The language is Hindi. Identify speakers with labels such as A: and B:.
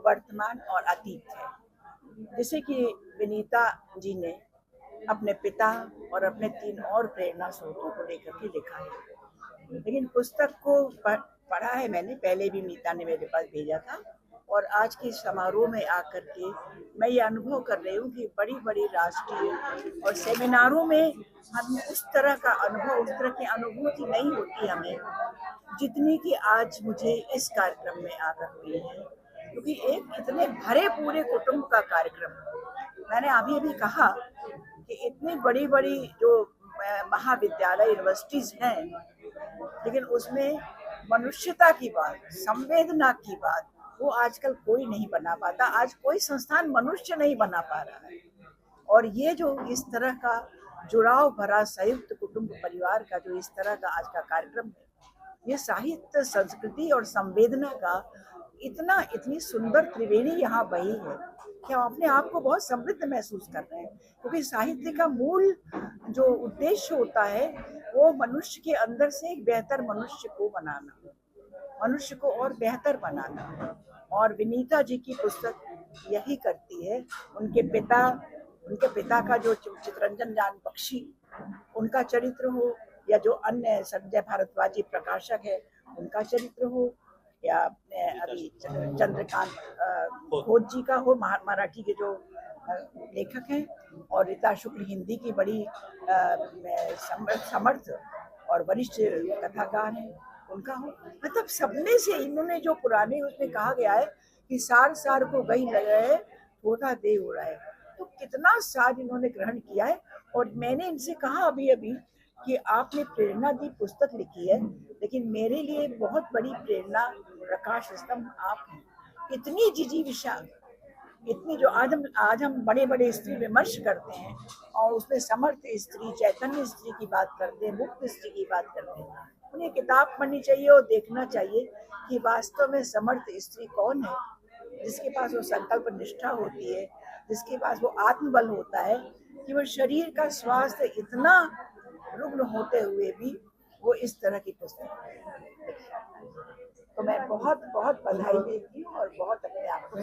A: वर्तमान और अतीत है। जैसे कि विनीता जी ने अपने पिता और अपने 3 और प्रेरणा स्रोतों को लेकर के लिखा है। लेकिन पुस्तक को पढ़ा है मैंने, पहले भी मीता ने मेरे पास भेजा था, और आज के समारोह में आकर के मैं ये अनुभव कर रही हूँ कि बड़ी-बड़ी राष्ट्रीय और सेमिनारों में हम उस तरह का अनुभव, उस तरह की अनुभूति नहीं होती हमें, जितनी कि आज मुझे इस कार्यक्रम में आकर हुई है। क्योंकि एक इतने भरे पूरे कुटुंब का कार्यक्रम, मैंने अभी कहा कि इतनी बड़ी-बड़ी जो महाविद्यालय यूनिवर्सिटीज हैं, लेकिन उसमें मनुष्यता की बात, संवेदना की बात, वो आजकल कोई नहीं बना पाता। आज कोई संस्थान मनुष्य नहीं बना पा रहा है। और ये जो इस तरह का जुड़ाव भरा संयुक्त कुटुंब परिवार का जो इस तरह का आज का कार्यक्रम है, ये साहित्य, संस्कृति और संवेदना का इतनी सुंदर त्रिवेणी यहाँ बही है कि हम अपने आप को बहुत समृद्ध महसूस कर रहे हैं। क्योंकि साहित्य का मूल जो उद्देश्य होता है वो मनुष्य के अंदर से एक बेहतर मनुष्य को बनाना, मनुष्य को और बेहतर बनाना। और विनीता जी की पुस्तक यही करती है। उनके पिता का जो चितरंजन जान बख्शी, उनका चरित्र हो, या जो अन्य संजय भारद्वाजी प्रकाशक है उनका चरित्र हो, या अभी चंद्रकांत घोष जी का हो, मराठी के जो लेखक हैं, और रीता शुक्ल हिंदी की बड़ी समर्थ और वरिष्ठ कथाकार हैं, उनका हो। मतलब सबने से इन्होंने जो पुराने उसमें कहा गया है कि सार सार को गई लगे थोड़ा दे हो रहा है, तो कितना सार इन्होंने ग्रहण किया है। और मैंने इनसे कहा अभी कि आपने प्रेरणा दी पुस्तक लिखी है, लेकिन मेरे लिए बहुत बड़ी प्रेरणा प्रकाश स्तंभ आप हैं। इतनी जिजीविषा, इतनी जो आज हम बड़े बड़े स्त्री विमर्श करते हैं और उसमें समर्थ स्त्री, चैतन्य स्त्री की बात करते हैं, मुक्त स्त्री की बात करते हैं। उन्हें किताब पढ़नी चाहिए और देखना चाहिए कि वास्तव में समर्थ स्त्री कौन है, जिसके पास वो संकल्प निष्ठा होती है, जिसके पास वो आत्मबल होता है कि वो शरीर का स्वास्थ्य इतना रुग्ण होते हुए भी वो इस तरह की पुस्तक। तो मैं बहुत बहुत बधाई देती हूँ और बहुत अपने आप को